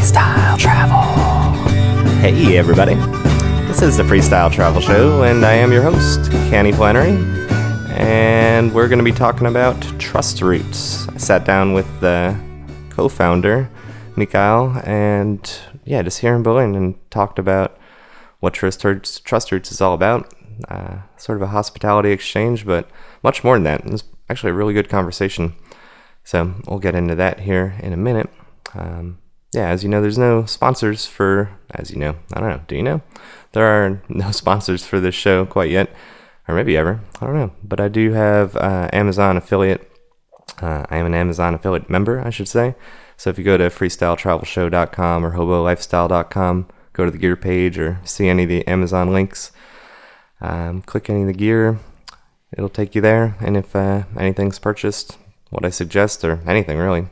Freestyle Travel. Hey everybody, this is the Freestyle Travel Show, and I am your host, Kenny Flannery, and we're going to be talking about Trustroots. I sat down with the co-founder, Mikael, and just here in Berlin, and talked about what Trustroots is all about. Sort of a hospitality exchange, but much more than that. It was actually a really good conversation. So we'll get into that here in a minute. As you know, there's no sponsors for, I don't know, do you know? There are no sponsors for this show quite yet, or maybe ever, I don't know. But I do have Amazon affiliate. I am an Amazon affiliate member, I should say. So if you go to freestyletravelshow.com or hobolifestyle.com, go to the gear page or see any of the Amazon links, click any of the gear, it'll take you there. And if anything's purchased, what I suggest, or anything really,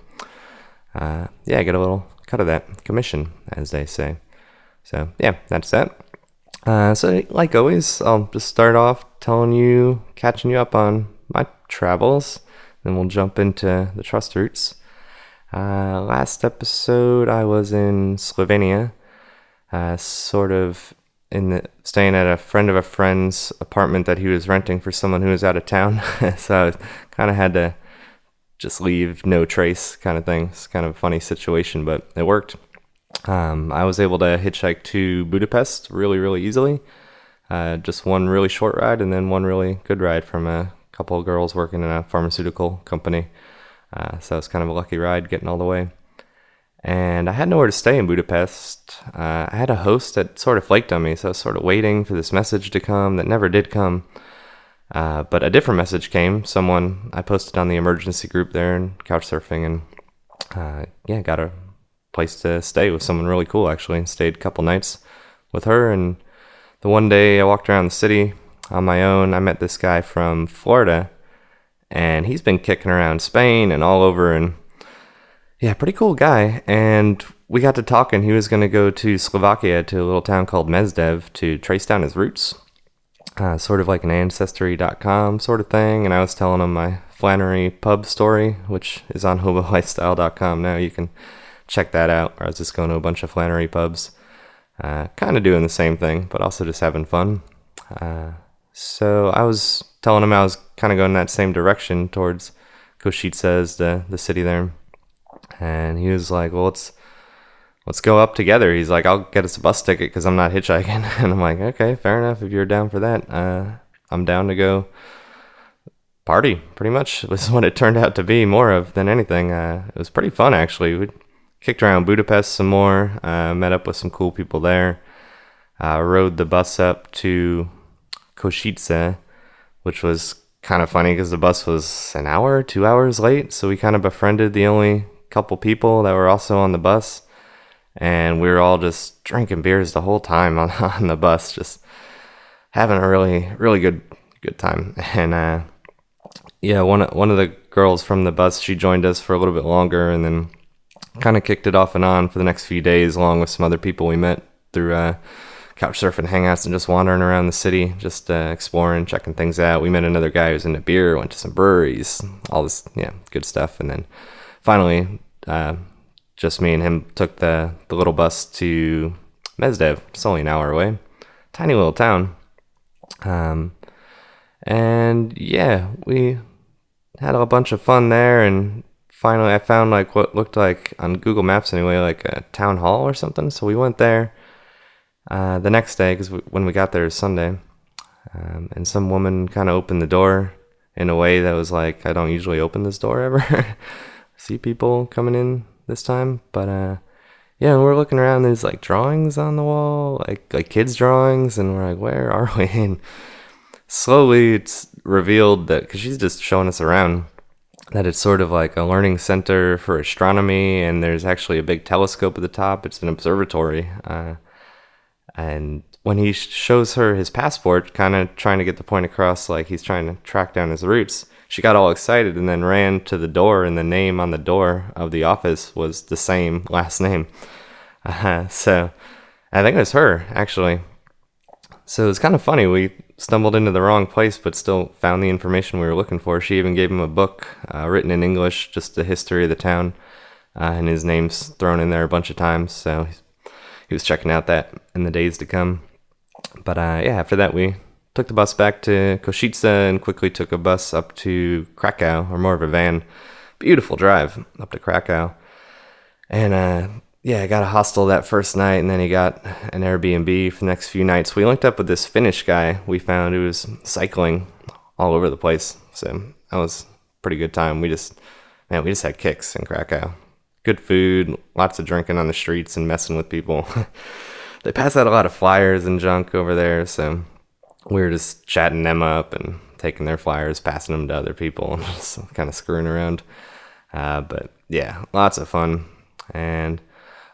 get a little cut of that commission, as they say. So that's that. So like always, I'll just start off catching you up on my travels, then we'll jump into the Trustroots. Last episode I was in Slovenia, staying at a friend of a friend's apartment that he was renting for someone who was out of town. So I kind of had to just leave no trace kind of thing. It's kind of a funny situation, but it worked. I was able to hitchhike to Budapest really, really easily. Just one really short ride and then one really good ride from a couple of girls working in a pharmaceutical company. So it was kind of a lucky ride getting all the way. And I had nowhere to stay in Budapest. I had a host that sort of flaked on me, so I was sort of waiting for this message to come that never did come. But a different message came. I posted on the emergency group there in couchsurfing, and got a place to stay with someone really cool, actually, and stayed a couple nights with her. And the one day I walked around the city on my own, I met this guy from Florida, and he's been kicking around Spain and all over, and pretty cool guy. And we got to talking. He was going to go to Slovakia, to a little town called Mezdev, to trace down his roots. Sort of like an Ancestry.com sort of thing. And I was telling him my Flannery pub story, which is on hobolifestyle.com now. You can check that out. I was just going to a bunch of Flannery pubs. Kind of doing the same thing, but also just having fun. So I was telling him I was kind of going that same direction towards Košice, the city there. And he was like, well, let's go up together. He's like, I'll get us a bus ticket because I'm not hitchhiking. And I'm like, okay, fair enough. If you're down for that, I'm down to go party, pretty much. It was what it turned out to be more of than anything. It was pretty fun, actually. We kicked around Budapest some more, met up with some cool people there, rode the bus up to Košice, which was kind of funny because the bus was an hour, 2 hours late. So we kind of befriended the only couple people that were also on the bus. And we were all just drinking beers the whole time on the bus, just having a really, really good time. And one of the girls from the bus, she joined us for a little bit longer, and then kind of kicked it off and on for the next few days, along with some other people we met through couchsurfing hangouts and just wandering around the city, just exploring, checking things out. We met another guy who was into beer, went to some breweries, all this good stuff. And then finally, just me and him took the little bus to Mezdev. It's only an hour away. Tiny little town. We had a bunch of fun there, and finally I found like what looked like, on Google Maps anyway, like a town hall or something. So we went there the next day, because when we got there it was Sunday. And some woman kind of opened the door in a way that was like, I don't usually open this door ever. See people coming in this time, but and we're looking around, there's like drawings on the wall, like kids drawings, and we're like, where are we? And slowly it's revealed that, because she's just showing us around, that it's sort of like a learning center for astronomy, and there's actually a big telescope at the top. It's an observatory. And when he shows her his passport, kind of trying to get the point across, like he's trying to track down his roots, she got all excited and then ran to the door, and the name on the door of the office was the same last name. So I think it was her, actually. So it was kind of funny. We stumbled into the wrong place, but still found the information we were looking for. She even gave him a book written in English, just the history of the town. and his name's thrown in there a bunch of times. So he was checking out that in the days to come. But yeah, after that we took the bus back to Košice and quickly took a bus up to Krakow, or more of a van. Beautiful drive up to Krakow. And yeah, I got a hostel that first night, and then he got an Airbnb for the next few nights. We linked up with this Finnish guy we found who was cycling all over the place. So that was a pretty good time. We just had kicks in Krakow. Good food, lots of drinking on the streets and messing with people. They pass out a lot of flyers and junk over there, so we were just chatting them up and taking their flyers, passing them to other people, and just kind of screwing around. But yeah, lots of fun. And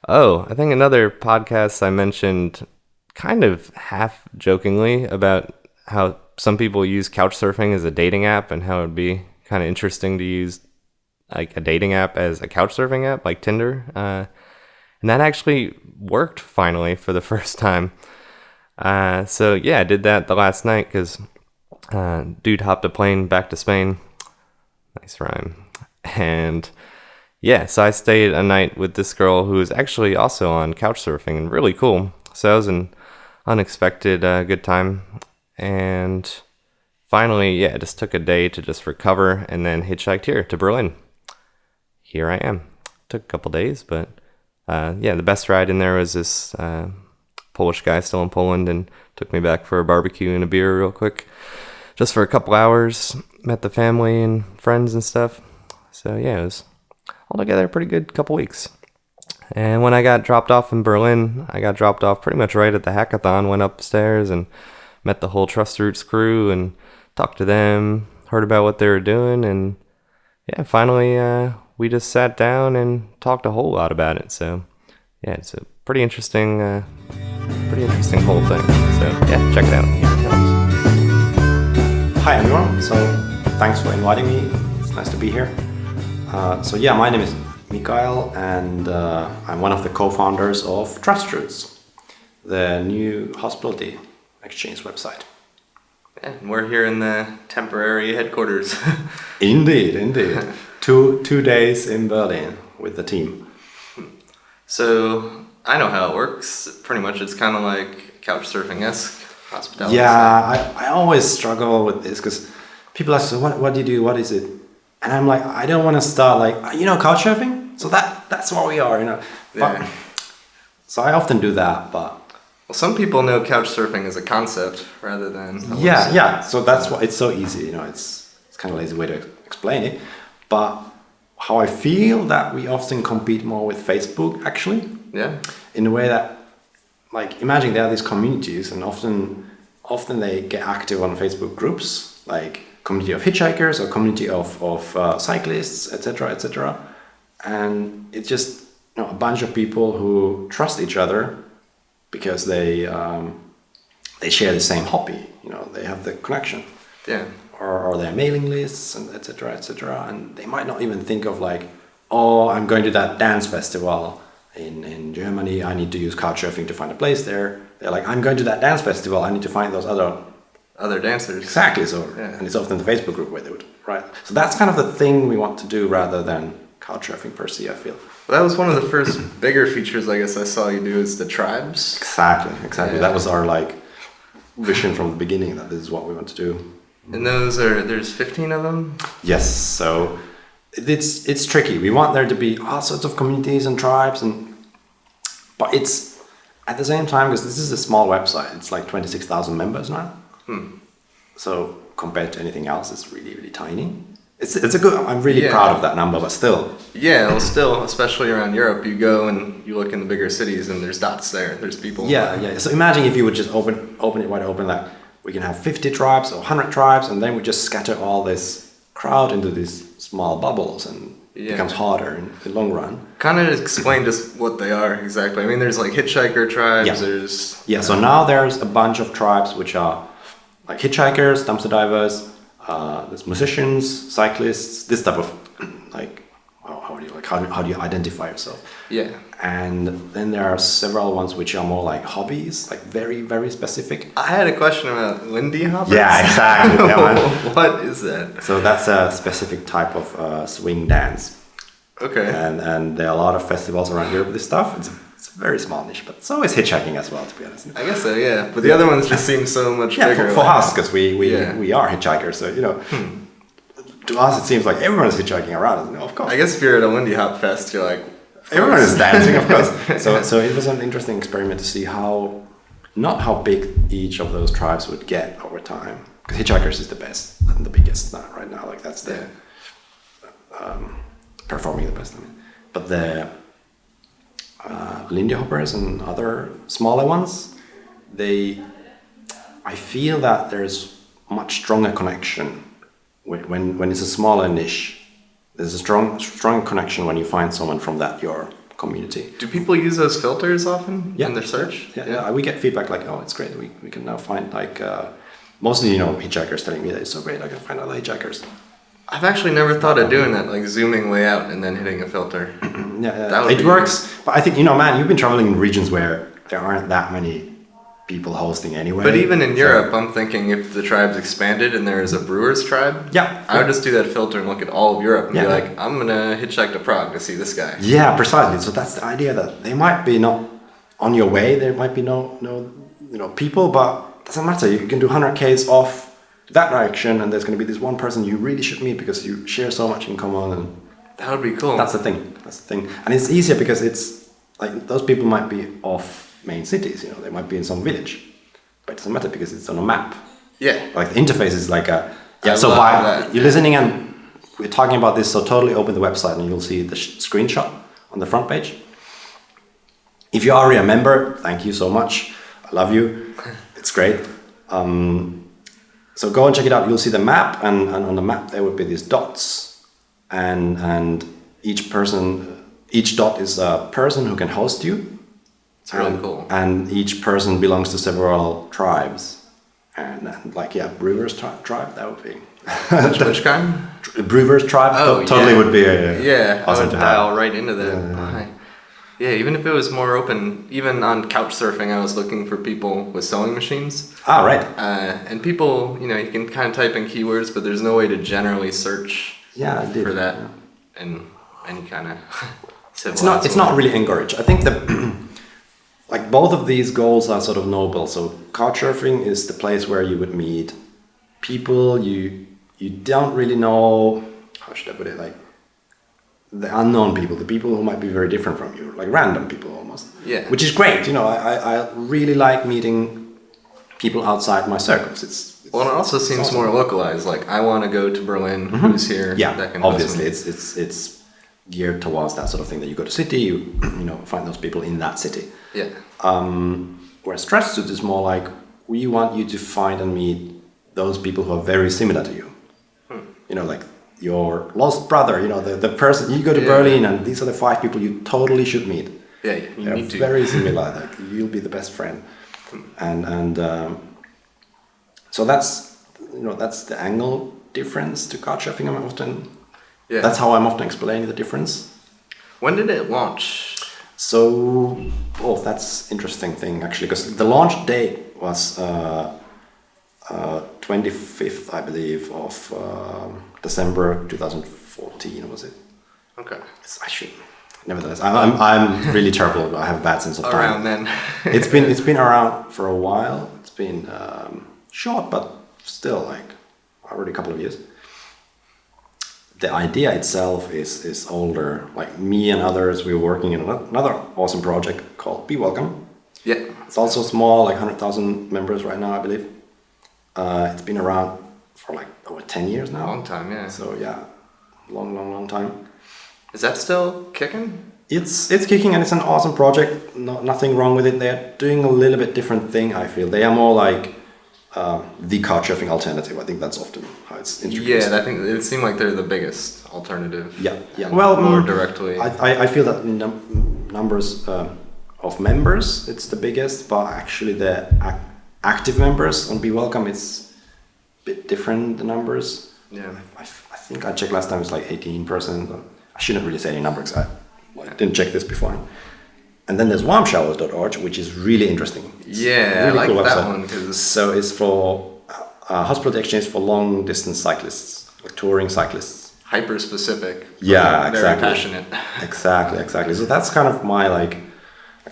I think another podcast I mentioned kind of half jokingly about how some people use couchsurfing as a dating app and how it would be kind of interesting to use like a dating app as a couchsurfing app like Tinder. And that actually worked finally for the first time. So yeah, I did that the last night because dude hopped a plane back to Spain. Nice rhyme. And yeah, so I stayed a night with this girl who was actually also on couchsurfing, and really cool. So that was an unexpected good time. And finally, yeah, it just took a day to just recover and then hitchhiked here to Berlin. Here I am. Took a couple days, but yeah, the best ride in there was this Polish guy still in Poland, and took me back for a barbecue and a beer real quick. Just for a couple hours, met the family and friends and stuff. So yeah, it was altogether a pretty good couple weeks. And when I got dropped off in Berlin, I got dropped off pretty much right at the hackathon, went upstairs and met the whole Trustroots crew and talked to them, heard about what they were doing, and yeah, finally we just sat down and talked a whole lot about it. So yeah, it's a pretty interesting whole thing. So yeah, check it out. Here it comes. Hi everyone, so thanks for inviting me. It's nice to be here. So yeah, my name is Mikael, and I'm one of the co-founders of Trustroots, the new hospitality exchange website. Yeah, and we're here in the temporary headquarters. Indeed. Two days in Berlin with the team. So I know how it works. Pretty much, it's kind of like couchsurfing-esque hospitality. Yeah, I always struggle with this because people ask, so what do you do? What is it? And I'm like, I don't want to start like, couchsurfing? So that's what we are, But, Yeah. So I often do that, but... Well, some people know couchsurfing as a concept rather than... Yeah. So that's why it's so easy, It's kind of a lazy way to explain it. But how I feel that we often compete more with Facebook, actually. Yeah. In a way that, like, imagine there are these communities, and often they get active on Facebook groups, like community of hitchhikers or community of cyclists, etc. And it's just a bunch of people who trust each other because they share the same hobby. They have the connection. Yeah. Or their mailing lists, and etc. And they might not even think of like, oh, I'm going to that dance festival in Germany. I need to use couchsurfing to find a place there. They're like, I'm going to that dance festival. I need to find those other dancers. Exactly. So, yeah. And it's often the Facebook group where they would, right? So that's kind of the thing we want to do rather than couchsurfing per se, I feel. Well, that was one of the first bigger features I guess I saw you do, is the tribes. Exactly. Yeah. That was our vision from the beginning, that this is what we want to do. And there's 15 of them? Yes, so it's tricky. We want there to be all sorts of communities and tribes, but it's at the same time, because this is a small website, it's like 26,000 members now. So compared to anything else, it's really, really tiny. It's a good. I'm really proud of that number, but still. Yeah, well, still, especially around Europe, you go and you look in the bigger cities, and there's dots there. There's people. Yeah. So imagine if you would just open it wide open, like we can have 50 tribes or 100 tribes, and then we just scatter all this crowd into these small bubbles, and it becomes harder in the long run. Kind of explain just what they are exactly. I mean, there's like hitchhiker tribes. Yeah. There's So now there's a bunch of tribes which are like hitchhikers, dumpster divers. There's musicians, cyclists, this type of how do you identify yourself? Yeah. And then there are several ones which are more like hobbies, like very, very specific. I had a question about Lindy hoppers. Yeah, exactly. What is that? So that's a specific type of swing dance. Okay. And there are a lot of festivals around here with this stuff. It's a very small niche, but so is hitchhiking as well, to be honest. I guess so, yeah. But the other ones just seem so much bigger. For us, because we are hitchhikers, so to us it seems like everyone is hitchhiking around. Of course. I guess if you're at a Lindy Hop Fest, you're like, everyone is dancing, of course. So it was an interesting experiment to see not how big each of those tribes would get over time. Because hitchhikers is the best and the biggest right now. Like that's the performing the best. I mean. But the Lindy Hoppers and other smaller ones, I feel that there's much stronger connection when it's a smaller niche. There's a strong connection when you find someone from your community. Do people use those filters often in their search? Yeah. We get feedback like, oh, it's great. We can now find like mostly hitchhikers telling me that it's so great. I can find other hitchhikers. I've actually never thought of doing that, like zooming way out and then hitting a filter. It works. But I think man, you've been traveling in regions where there aren't that many people hosting anyway. But even in Europe, I'm thinking if the tribe's expanded and there is a brewer's tribe, I would just do that filter and look at all of Europe and be like, I'm gonna hitchhike to Prague to see this guy. Yeah, precisely. So that's the idea, that they might be not on your way. There might be no people, but it doesn't matter. You can do 100 Ks off that direction, and there's going to be this one person you really should meet because you share so much in common. And that would be cool. That's the thing. And it's easier because it's like those people might be off main cities. They might be in some village, but it doesn't matter because it's on a map. Yeah. Like the interface is like you're listening and we're talking about this. So totally open the website and you'll see the screenshot on the front page. If you're already a member, thank you so much. I love you. It's great. So go and check it out. You'll see the map, and on the map there would be these dots, and each dot is a person who can host you. It's really cool. And each person belongs to several tribes, and Brewers tribe, that would be. Which kind? Brewers tribe. Totally would be awesome I would to dial have. right into that. Yeah, even if it was more open, even on couchsurfing, I was looking for people with sewing machines. Ah, right. And people, you can kind of type in keywords, but there's no way to generally search for that in any kind of civilized It's not really encouraged. I think that like both of these goals are sort of noble. So couchsurfing is the place where you would meet people you don't really know. How should I put it? Like the unknown people, the people who might be very different from you, like random people almost. Yeah. Which is great. I really like meeting people outside my circles. Well, it also seems awesome. More localized. Like I want to go to Berlin. Mm-hmm. Who's here? Yeah. That can obviously, it's geared towards that sort of thing. That you go to city, you find those people in that city. Yeah. Whereas Trustroots is more like we want you to find and meet those people who are very similar to you. Like your lost brother, the person you go to Berlin, and these are the 5 people you totally should meet. Yeah, you need to. Very similar. Like you'll be the best friend, and so that's the angle difference to couchsurfing. That's how I'm often explaining the difference. When did it launch? So, that's interesting thing actually, because the launch date was 25th, I believe, of December 2014, was it? Okay. Nevertheless, I'm really terrible. I have a bad sense of time. Around then. It's been around for a while. It's been short, but still already a couple of years. The idea itself is older. Like me and others, we were working in another awesome project called Be Welcome. Yeah. It's also small, 100,000 members right now, I believe. It's been around for over 10 years now. Long time, yeah. So yeah, long time. Is that still kicking? It's kicking, and it's an awesome project. Nothing wrong with it. They're doing a little bit different thing, I feel. They are more like the couchsurfing alternative. I think that's often how it's introduced. Yeah, I think it seemed like they're the biggest alternative. Yeah. Well, more directly. I feel that numbers of members, it's the biggest, but actually the active members on Be Welcome, it's a bit different, the numbers. Yeah. I think I checked last time, it's 18%. I shouldn't really say any numbers, I didn't check this before. And then there's warmshowers.org, which is really interesting. It's really I like cool that one. So it's for hospitality exchange for long distance cyclists, touring cyclists. hyper specific. Yeah, exactly. Very passionate. Exactly. So that's kind of my like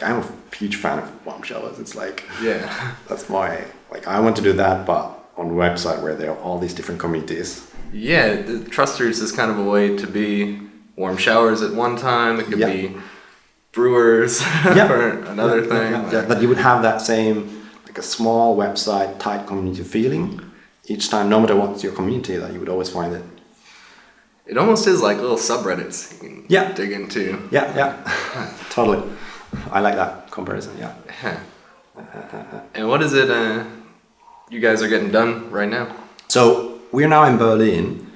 I'm a huge fan of warm showers. It's like that's my like I want to do that, but on a website where there are all these different communities. Yeah, the Trustroots is kind of a way to be warm showers at one time. It could be brewers for another thing. Yeah, but you would have that same like a small website, tight community feeling each time, no matter what's your community, that you would always find it. It almost is like little subreddits you can dig into. Yeah, totally. I like that comparison, And what is it you guys are getting done right now? So we're now in Berlin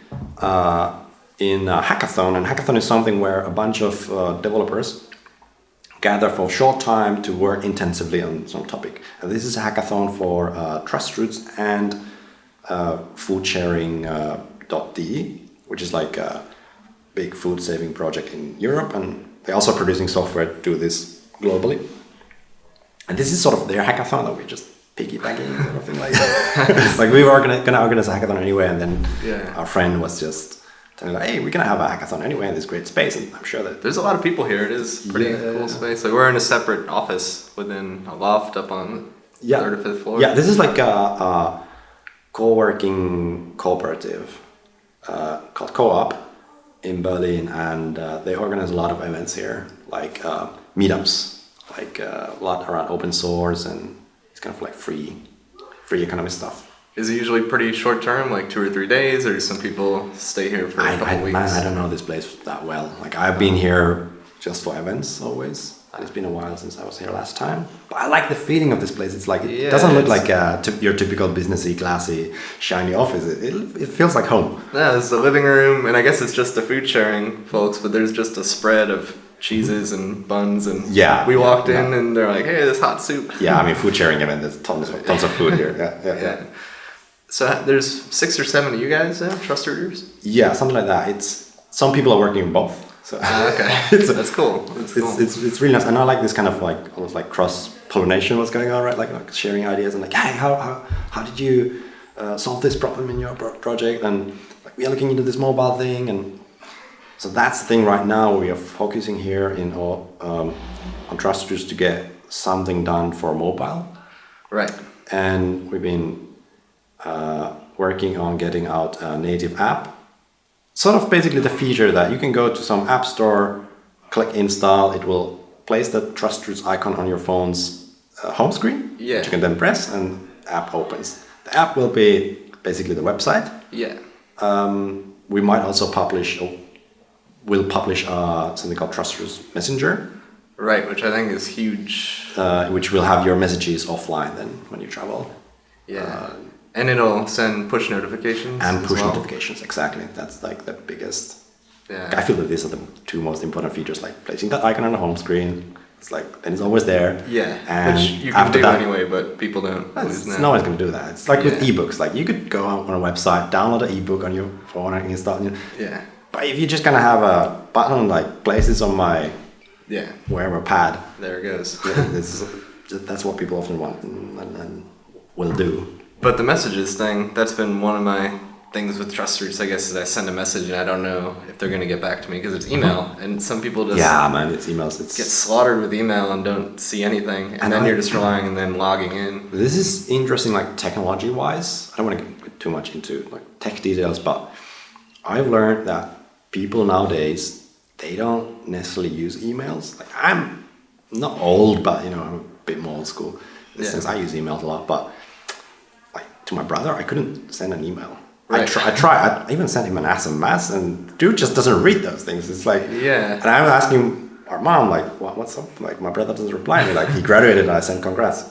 in a hackathon, and hackathon is something where a bunch of developers gather for a short time to work intensively on some topic. And this is a hackathon for Trustroots and foodsharing.de, which is like a big food saving project in Europe, and they're also producing software to do this globally. And this is sort of their hackathon that we're just piggybacking or something like that. It's like we were gonna organize a hackathon anyway, and then our friend was just telling like, hey, we're gonna have a hackathon anyway in this great space, and I'm sure that there's a lot of people here. It is pretty cool space. Like we're in a separate office within a loft up on the third or fifth floor. Yeah, this is like a co-working cooperative called Co-op in Berlin, and they organize a lot of events here, like meetups, like a lot around open source, and it's kind of like free economy stuff. Is it usually pretty short term, like 2 or 3 days, or do some people stay here for a couple weeks? Man, I don't know this place that well. Like I've been here just for events always. It's been a while since I was here last time. But I like the feeling of this place. It's like it doesn't look like your typical businessy, classy, shiny office. It feels like home. Yeah, it's the living room, and I guess it's just the food sharing folks, but there's just a spread of cheeses and buns, and we walked in and they're like, hey, this hot soup. Yeah, I mean food sharing event, there's tons of food here. Yeah. So there's 6 or 7 of you guys now, Trustroots? Yeah, something like that. Some people are working in both. So okay, that's cool. It's really nice, and I like this kind of like almost like cross pollination. What's going on, right? Like sharing ideas and like, hey, how did you solve this problem in your project? And like we are looking into this mobile thing, and so that's the thing right now. We are focusing here on Trustroots to get something done for mobile, right? And we've been working on getting out a native app. Sort of basically the feature that you can go to some app store, click install, it will place the Trustroots icon on your phone's home screen, which you can then press, and the app opens. The app will be basically the website. Yeah. We might also publish something called Trustroots Messenger. Right, which I think is huge. Which will have your messages offline then when you travel. Yeah. And it'll send push notifications. And push notifications, exactly. That's like the biggest. Yeah. I feel that these are the 2 most important features, like placing that icon on the home screen. It's like, then it's always there. Yeah. And which you can do anyway, but people don't. No one's going to do that. It's like with ebooks. Like you could go on a website, download an ebook on your phone and install it. Yeah. But if you're just going to have a button like place this on my wherever pad. There it goes. That's what people often want and will do. But the messages thing, that's been one of my things with Trustroots, I guess, is I send a message and I don't know if they're going to get back to me because it's email. And some people just it's emails. Get slaughtered with email and don't see anything. And then you're just relying and then logging in. This is interesting, like technology-wise. I don't want to get too much into like tech details, but I've learned that people nowadays, they don't necessarily use emails. Like I'm not old, but I'm a bit more old school. In this sense, I use emails a lot, but to my brother, I couldn't send an email. Right. I even sent him an SMS, and dude just doesn't read those things. It's like, and I was asking our mom, like, what's up? Like, my brother doesn't reply me. Like, he graduated, and I sent congrats.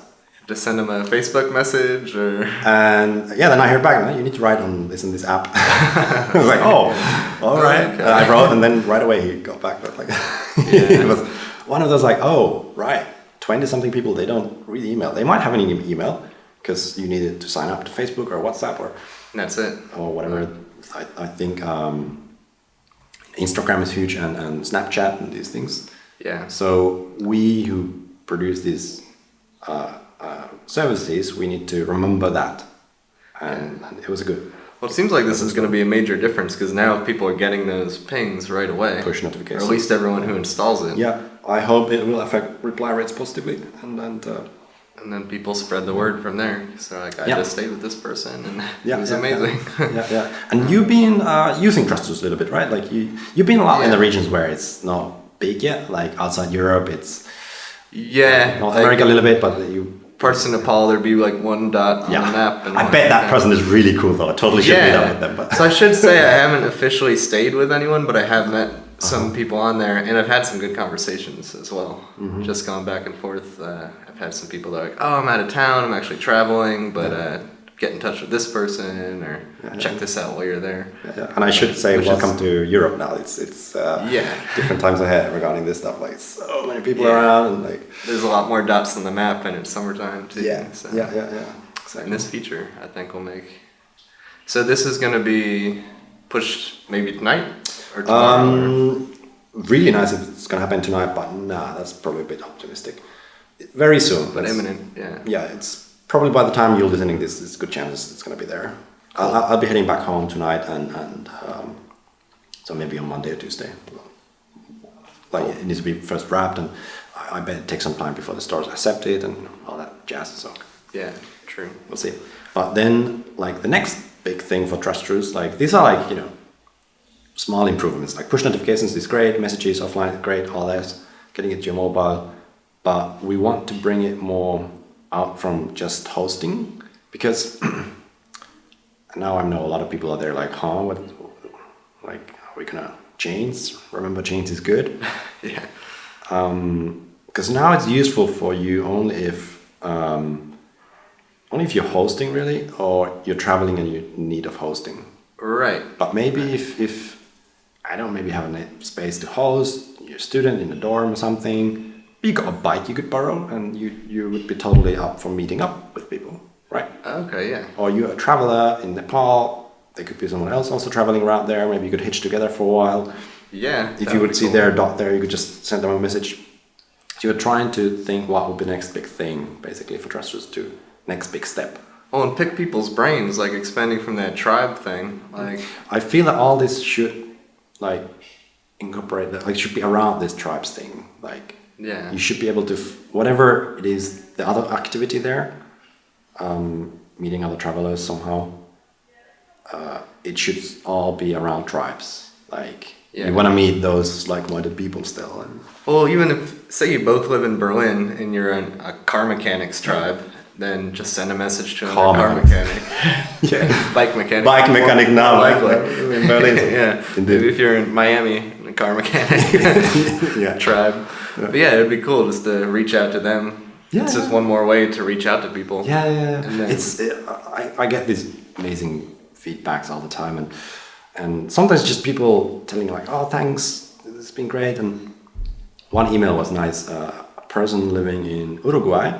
Just send him a Facebook message, or and then I heard back, you need to write on this and this app. I was like, oh, all right. Okay. And I wrote, and then right away he got back. But like, it was one of those like, oh, right, 20-something people, they don't read email. They might have an email, because you needed to sign up to Facebook or WhatsApp or that's it or whatever. I think Instagram is huge and Snapchat and these things. Yeah. So we who produce these services, we need to remember that, and it was a good Well, it seems like this is going to be a major difference because now people are getting those pings right away. Push notifications. Or at least everyone who installs it. Yeah, I hope it will affect reply rates positively, and then people spread the word from there. So like, I just stayed with this person, and it was amazing. Yeah. And you've been using Trustroots a little bit, right? Like you've been a lot in the regions where it's not big yet. Like outside Europe, it's North America a little bit, but you. Parts of Nepal, there'd be like one dot on the map. And I bet that person is really cool though. I totally should meet up with them. But. So I should say I haven't officially stayed with anyone, but I have met some people on there, and I've had some good conversations as well. Mm-hmm. Just gone back and forth. I've had some people that are like, oh, I'm out of town, I'm actually traveling, but get in touch with this person or check this out while you're there. Yeah. And I should say welcome to Europe now. It's different times ahead regarding this stuff. Like so many people around, and like there's a lot more dots on the map, and it's summertime too. Yeah. Exactly. And this feature I think will make. So this is going to be pushed maybe tonight or tomorrow. Really nice if it's going to happen tonight, but that's probably a bit optimistic. Very soon, but imminent. Yeah, it's. Probably by the time you're listening this, it's a good chance it's going to be there. I'll be heading back home tonight, and so maybe on Monday or Tuesday. Like it needs to be first wrapped, and I bet it takes some time before the stores accept it and all that jazz. So yeah, true. We'll see. But then, like the next big thing for Trustroots, like these are like small improvements. Like push notifications is great, messages offline great, all that, getting it to your mobile. But we want to bring it more out from just hosting, because now I know a lot of people are there like, what, like, are we gonna change? Remember, change is good. Yeah. Because now it's useful for you only if you're hosting really, or you're traveling and you're in need of hosting. Right. But maybe if I don't maybe have a space to host, you're a student in a dorm or something. You got a bike you could borrow, and you would be totally up for meeting up with people, right? Okay, yeah. Or you're a traveler in Nepal. There could be someone else also traveling around there. Maybe you could hitch together for a while. Yeah. If you would see their dot there, you could just send them a message. So you're trying to think what would be the next big thing, basically, for Trustroots to next big step. Oh, and pick people's brains, like expanding from that tribe thing. Like I feel that all this should like incorporate that, like should be around this tribes thing, like. Yeah. You should be able to, whatever it is, the other activity there, meeting other travelers somehow, it should all be around tribes. Like, you want to meet those like-minded people still. And well, even if, say you both live in Berlin and you're in a car mechanics tribe, then just send a message to another car mechanic. Bike mechanic. Bike mechanic now. Likely. In Berlin. Yeah. Maybe if you're in Miami, a car mechanic tribe. Yeah. But yeah, it'd be cool just to reach out to them. Yeah, it's just one more way to reach out to people. Yeah. I get these amazing feedbacks all the time, and sometimes just people telling like, oh, thanks, it's been great. And one email was nice. A person living in Uruguay,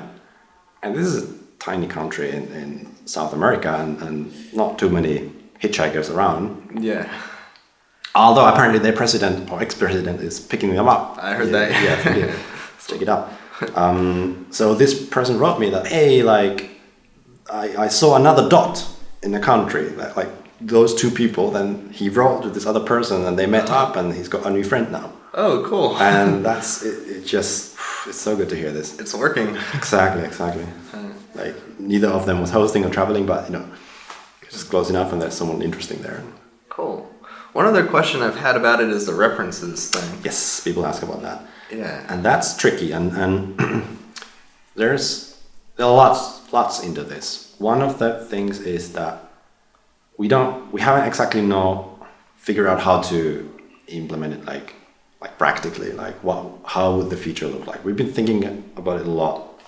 and this is a tiny country in South America, and not too many hitchhikers around. Yeah. Although apparently their president or ex-president is picking them up. I heard that. Yeah, let's check it out. So this person wrote me that, hey, like, I saw another dot in the country, like those two people. Then he wrote to this other person, and they met up, and he's got a new friend now. Oh, cool. And that's it. Just it's so good to hear this. It's working. Exactly. Like neither of them was hosting or traveling, but just close enough, and there's someone interesting there. Cool. One other question I've had about it is the references thing. Yes, people ask about that. Yeah. And that's tricky, and there are lots into this. One of the things is that we haven't exactly figure out how to implement it like practically, like how would the feature look like. We've been thinking about it a lot.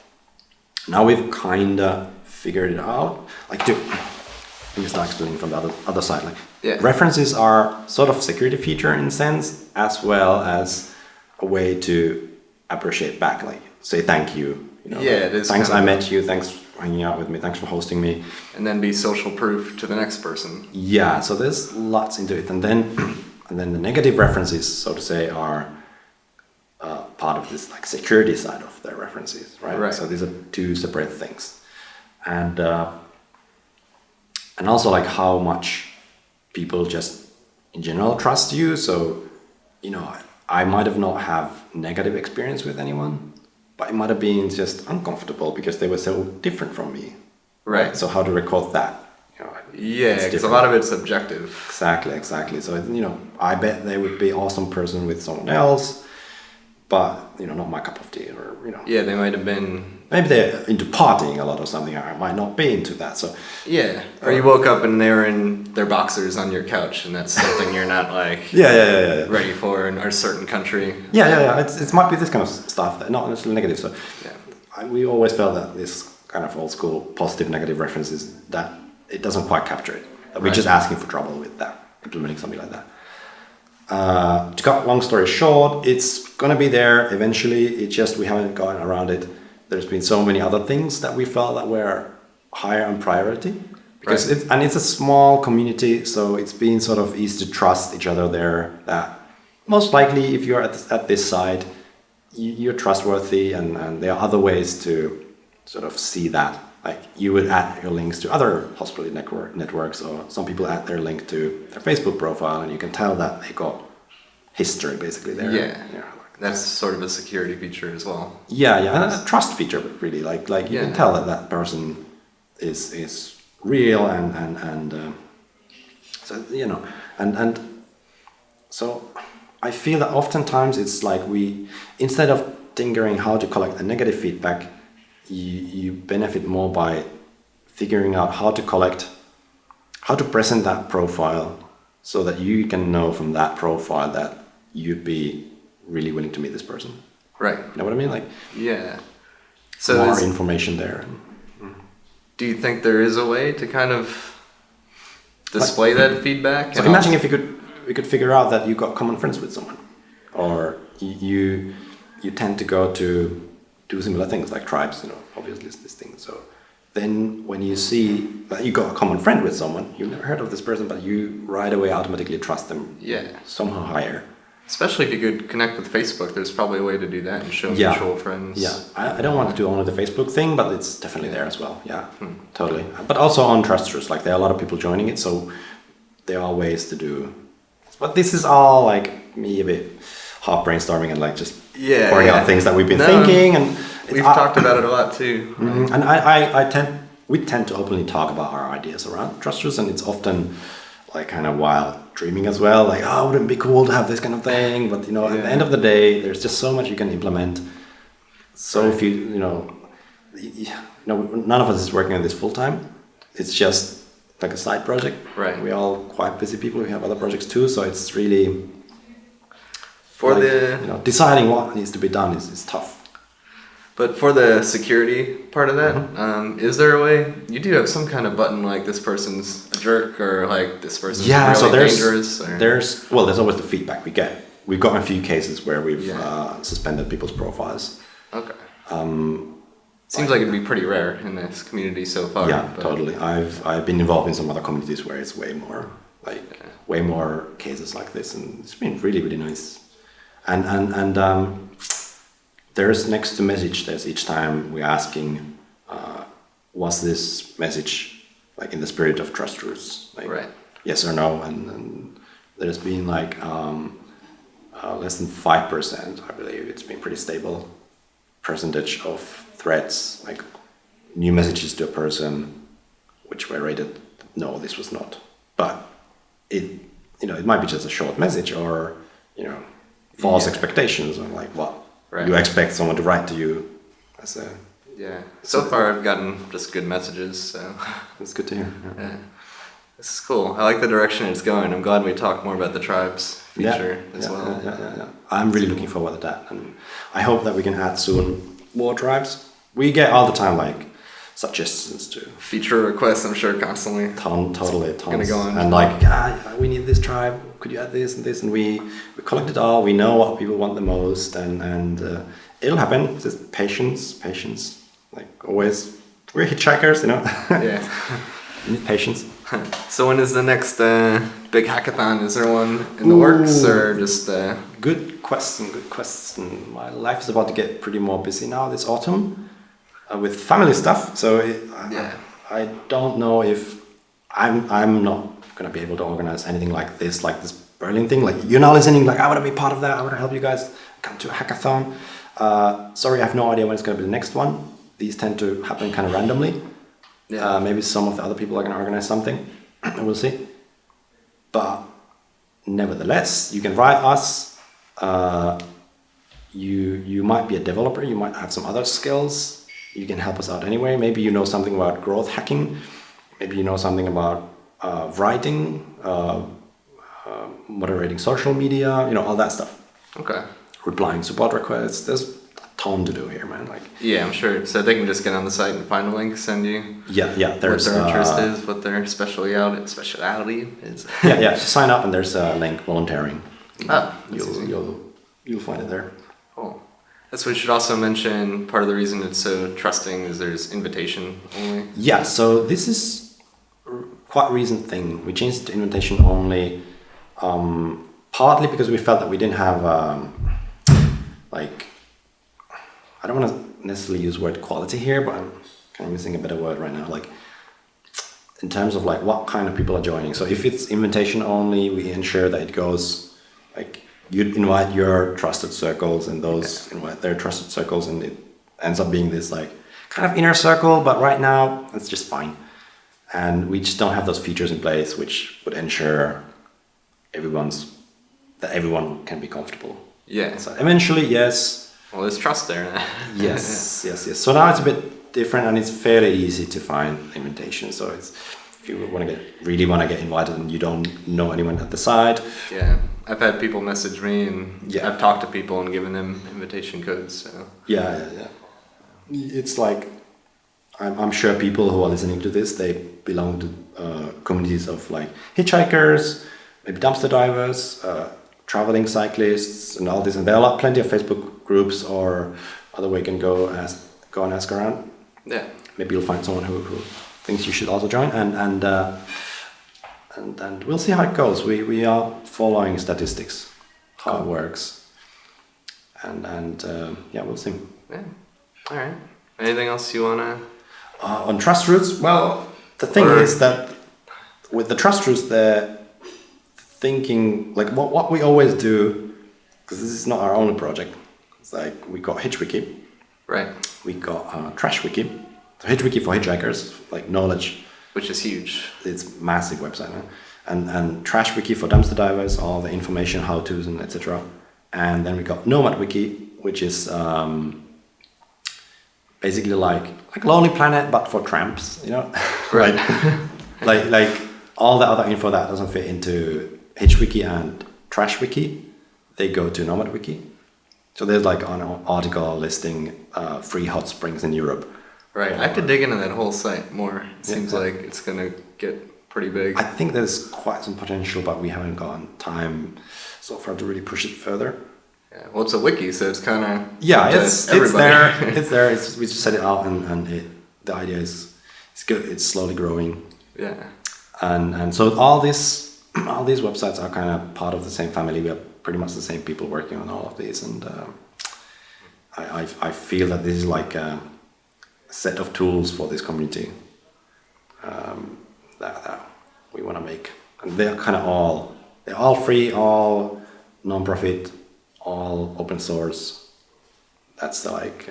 Now we've kinda figured it out. Let me start explaining from the other side. References are sort of a security feature in a sense, as well as a way to appreciate back, like say thank you. It is. Thanks, I met you. Thanks for hanging out with me. Thanks for hosting me. And then be social proof to the next person. Yeah. So there's lots into it, and then the negative references, so to say, are part of this like security side of their references, right? So these are two separate things, and and also like how much people just in general trust you. So, you know, I might have not have negative experience with anyone, but it might have been just uncomfortable because they were so different from me. Right. So how to record that? You know, Yeah, it's because a different. lot of it's subjective. Exactly. So, you know, I bet they would be awesome person with someone else, but, you know, not my cup of tea, or, you know. Yeah, they might have been. Maybe they're into partying a lot or something. I might not be into that. So, Yeah, or you woke up and they were in their boxers on your couch, and that's something you're not like yeah. ready for in our certain country. Yeah. It might be this kind of stuff that not necessarily negative. So, Yeah. we always felt that this kind of old school positive negative references, that it doesn't quite capture it. That we're just asking for trouble with that, implementing something like that. To cut long story short, it's gonna be there eventually. It's just we haven't gotten around it. There's been so many other things that we felt that were higher on priority, because it's a small community, so it's been sort of easy to trust each other there. That most likely, if you're at this side, you're trustworthy, and there are other ways to sort of see that. Like you would add your links to other hospitality networks, or some people add their link to their Facebook profile, and you can tell that they got history basically there. Yeah. That's sort of a security feature as well. Yeah, and a trust feature, really. Like you can tell that person is real, and so, you know, and so I feel that oftentimes it's like we, instead of tinkering how to collect the negative feedback, you benefit more by figuring out how to present that profile so that you can know from that profile that you'd be really willing to meet this person. Right. You know what I mean? Like, yeah. So more information there. Do you think there is a way to kind of display that feedback? So imagine if we could figure out that you got common friends with someone, or you tend to go to do similar things like tribes, you know, obviously it's this thing. So then when you see that you got a common friend with someone, you've never heard of this person, but you right away automatically trust them. Yeah. Somehow higher. Especially if you could connect with Facebook, there's probably a way to do that and show mutual friends. Yeah, I don't want to do only the Facebook thing, but it's definitely there as well. Yeah, totally. But also on Trustroots, like there are a lot of people joining it, so there are ways to do. But this is all like me a bit half brainstorming and like just pouring out things that we've been thinking, and we've talked about it a lot too. And we tend to openly talk about our ideas around Trustroots, and it's often like kind of wild dreaming as well, like, oh, wouldn't it be cool to have this kind of thing? But, you know, at the end of the day, there's just so much you can implement. So if you know, none of us is working on this full time. It's just like a side project. Right. We're all quite busy people. We have other projects too. So it's really, deciding what needs to be done is tough. But for the security part of that, is there a way? You do have some kind of button like this person's a jerk, or like this person's really so dangerous. There's always the feedback we get. We've got a few cases where we've suspended people's profiles. Okay. Seems like it'd be pretty rare in this community so far. Yeah, totally. I've been involved in some other communities where it's way more cases like this, and it's been really, really nice. And there's next to message, there's each time we're asking, was this message like in the spirit of Trustroots? Like, yes or no? And there's been like less than 5%, I believe. It's been pretty stable percentage of threats, like new messages to a person, which were rated, no, this was not. But it might be just a short message, or, false expectations, or like what you expect someone to write to you as a... Yeah. So far I've gotten just good messages, so... It's good to hear. Yeah. This is cool. I like the direction it's going. I'm glad we talked more about the tribes feature as well. Yeah. I'm really looking forward to that, and I hope that we can add soon more tribes. We get all the time like suggestions to feature requests, I'm sure, constantly. Totally. Gonna go on. And like, we need this tribe. Could you add this and this? And we collect it all. We know what people want the most, and it'll happen. Just patience. Like always, we're hitchhikers, Yeah. You need patience. So when is the next big hackathon? Is there one in the works, or just? Good question. My life is about to get pretty more busy now this autumn with family stuff. So I don't know if I'm not gonna be able to organize anything like this Berlin thing. Like you're now listening, like I want to be part of that. I want to help you guys come to a hackathon. Sorry, I have no idea when it's gonna be the next one. These tend to happen kind of randomly. Yeah. Maybe some of the other people are gonna organize something. We'll see. But nevertheless, you can write us. You might be a developer. You might have some other skills. You can help us out anyway. Maybe you know something about growth hacking. Maybe you know something about writing, moderating social media, all that stuff. Okay. Replying support requests. There's a ton to do here, man. Like. Yeah, I'm sure. So they can just get on the site and find a link, send you. Yeah. There's what their interest is, what their speciality is. yeah. Just sign up and there's a link, volunteering. Oh, you'll find it there. Cool. That's what we should also mention. Part of the reason it's so trusting is there's invitation only. Yeah. So this is quite a recent thing. We changed it to invitation only. Partly because we felt that we didn't have I don't want to necessarily use the word quality here, but I'm kind of missing a better word right now. Like in terms of like what kind of people are joining. So if it's invitation only, we ensure that it goes like you'd invite your trusted circles and those invite their trusted circles, and it ends up being this like kind of inner circle. But right now it's just fine, and we just don't have those features in place which would ensure that everyone can be comfortable. Yeah. So eventually, yes. Well, there's trust there now. Yes. So now it's a bit different, and it's fairly easy to find invitations. So it's if you really want to get invited and you don't know anyone at the side. Yeah, I've had people message me, and Yeah. I've talked to people and given them invitation codes. So Yeah. It's like I'm sure people who are listening to this, they belong to communities of like hitchhikers, maybe dumpster divers, traveling cyclists, and all this. And there are plenty of Facebook groups or other way you can go and ask around. yeah, Maybe you'll find someone who thinks you should also join, and we'll see how it goes. We are following statistics, how it works, and we'll see. yeah. All right. Anything else you wanna? On Trustroots, well, the thing is that with the Trustroots, they're thinking like what we always do, because this is not our only project. It's like we got HitchWiki, Right. we got TrashWiki, so HitchWiki for hitchhikers, like knowledge. Which is huge. It's massive website, man. And TrashWiki for dumpster divers, all the information, how tos, and etc. And then we got NomadWiki, which is basically like Lonely Planet but for tramps, Right. like all the other info that doesn't fit into HitchWiki and TrashWiki, they go to NomadWiki. So there's like an article listing free hot springs in Europe. Right. I have to dig into that whole site more. It seems like it's gonna get pretty big. I think there's quite some potential, but we haven't gotten time so far to really push it further. Yeah. Well, it's a wiki, so it's kind of It's there. It's there. We just set it out, and the idea is it's good. It's slowly growing, Yeah. and so all these websites are kind of part of the same family. We are pretty much the same people working on all of these, and I feel that this is like a set of tools for this community that we want to make, and they're kind of all free, all non-profit, all open source. That's like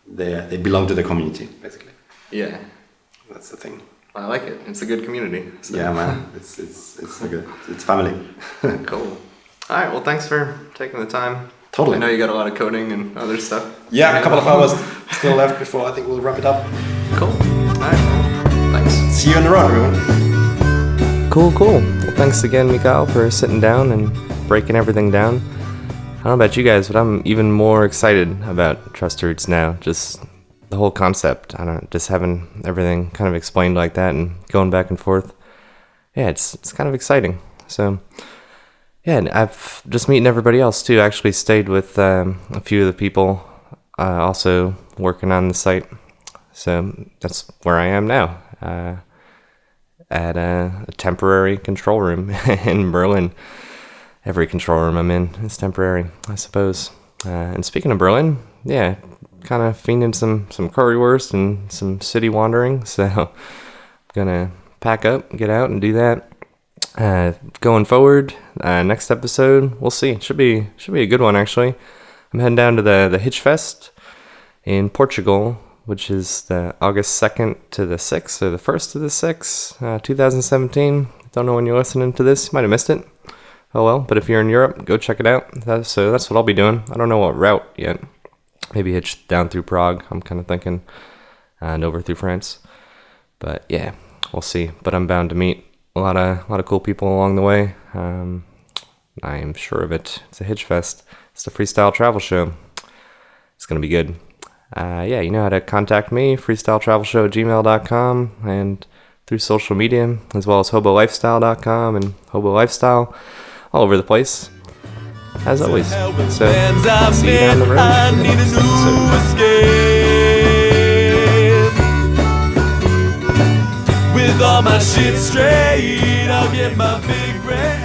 they belong to the community basically. Yeah. That's the thing. I like it. It's a good community. So. Yeah, man. It's a good. It's family. Cool. All right. Well, thanks for taking the time. Totally. I know you got a lot of coding and other stuff. Yeah, a couple of hours still left before I think we'll wrap it up. Cool. All right. Well, thanks. See you on the road, everyone. Cool. Well, thanks again, Mikael, for sitting down and breaking everything down. I don't know about you guys, but I'm even more excited about Trustroots now. Just the whole concept. I don't know, just having everything kind of explained like that and going back and forth. Yeah, it's kind of exciting. So, yeah, and I've just meeting everybody else too. I actually stayed with a few of the people also working on the site. So that's where I am now, at a temporary control room in Berlin. Every control room I'm in is temporary, I suppose. And speaking of Berlin, yeah, kind of fiending some currywurst and some city wandering. So I'm gonna pack up, get out, and do that. Going forward, next episode, we'll see. Should be a good one, actually. I'm heading down to the Hitch Fest in Portugal, which is the August 2nd to the 6th, or the 1st to the 6th, 2017. Don't know when you're listening to this. You might have missed it. Oh well, but if you're in Europe, go check it out. So that's what I'll be doing. I don't know what route yet. Maybe hitch down through Prague, I'm kind of thinking, and over through France. But yeah, we'll see. But I'm bound to meet a lot of cool people along the way. I am sure of it. It's a Hitch Fest. It's the Freestyle travel show. It's going to be good. Yeah, you know how to contact me, freestyletravelshow@gmail.com, and through social media, as well as hobolifestyle.com and Hobo Lifestyle, all over the place, as always. So, see you down the road. I need a new escape. With all my shit straight, I'll get my big red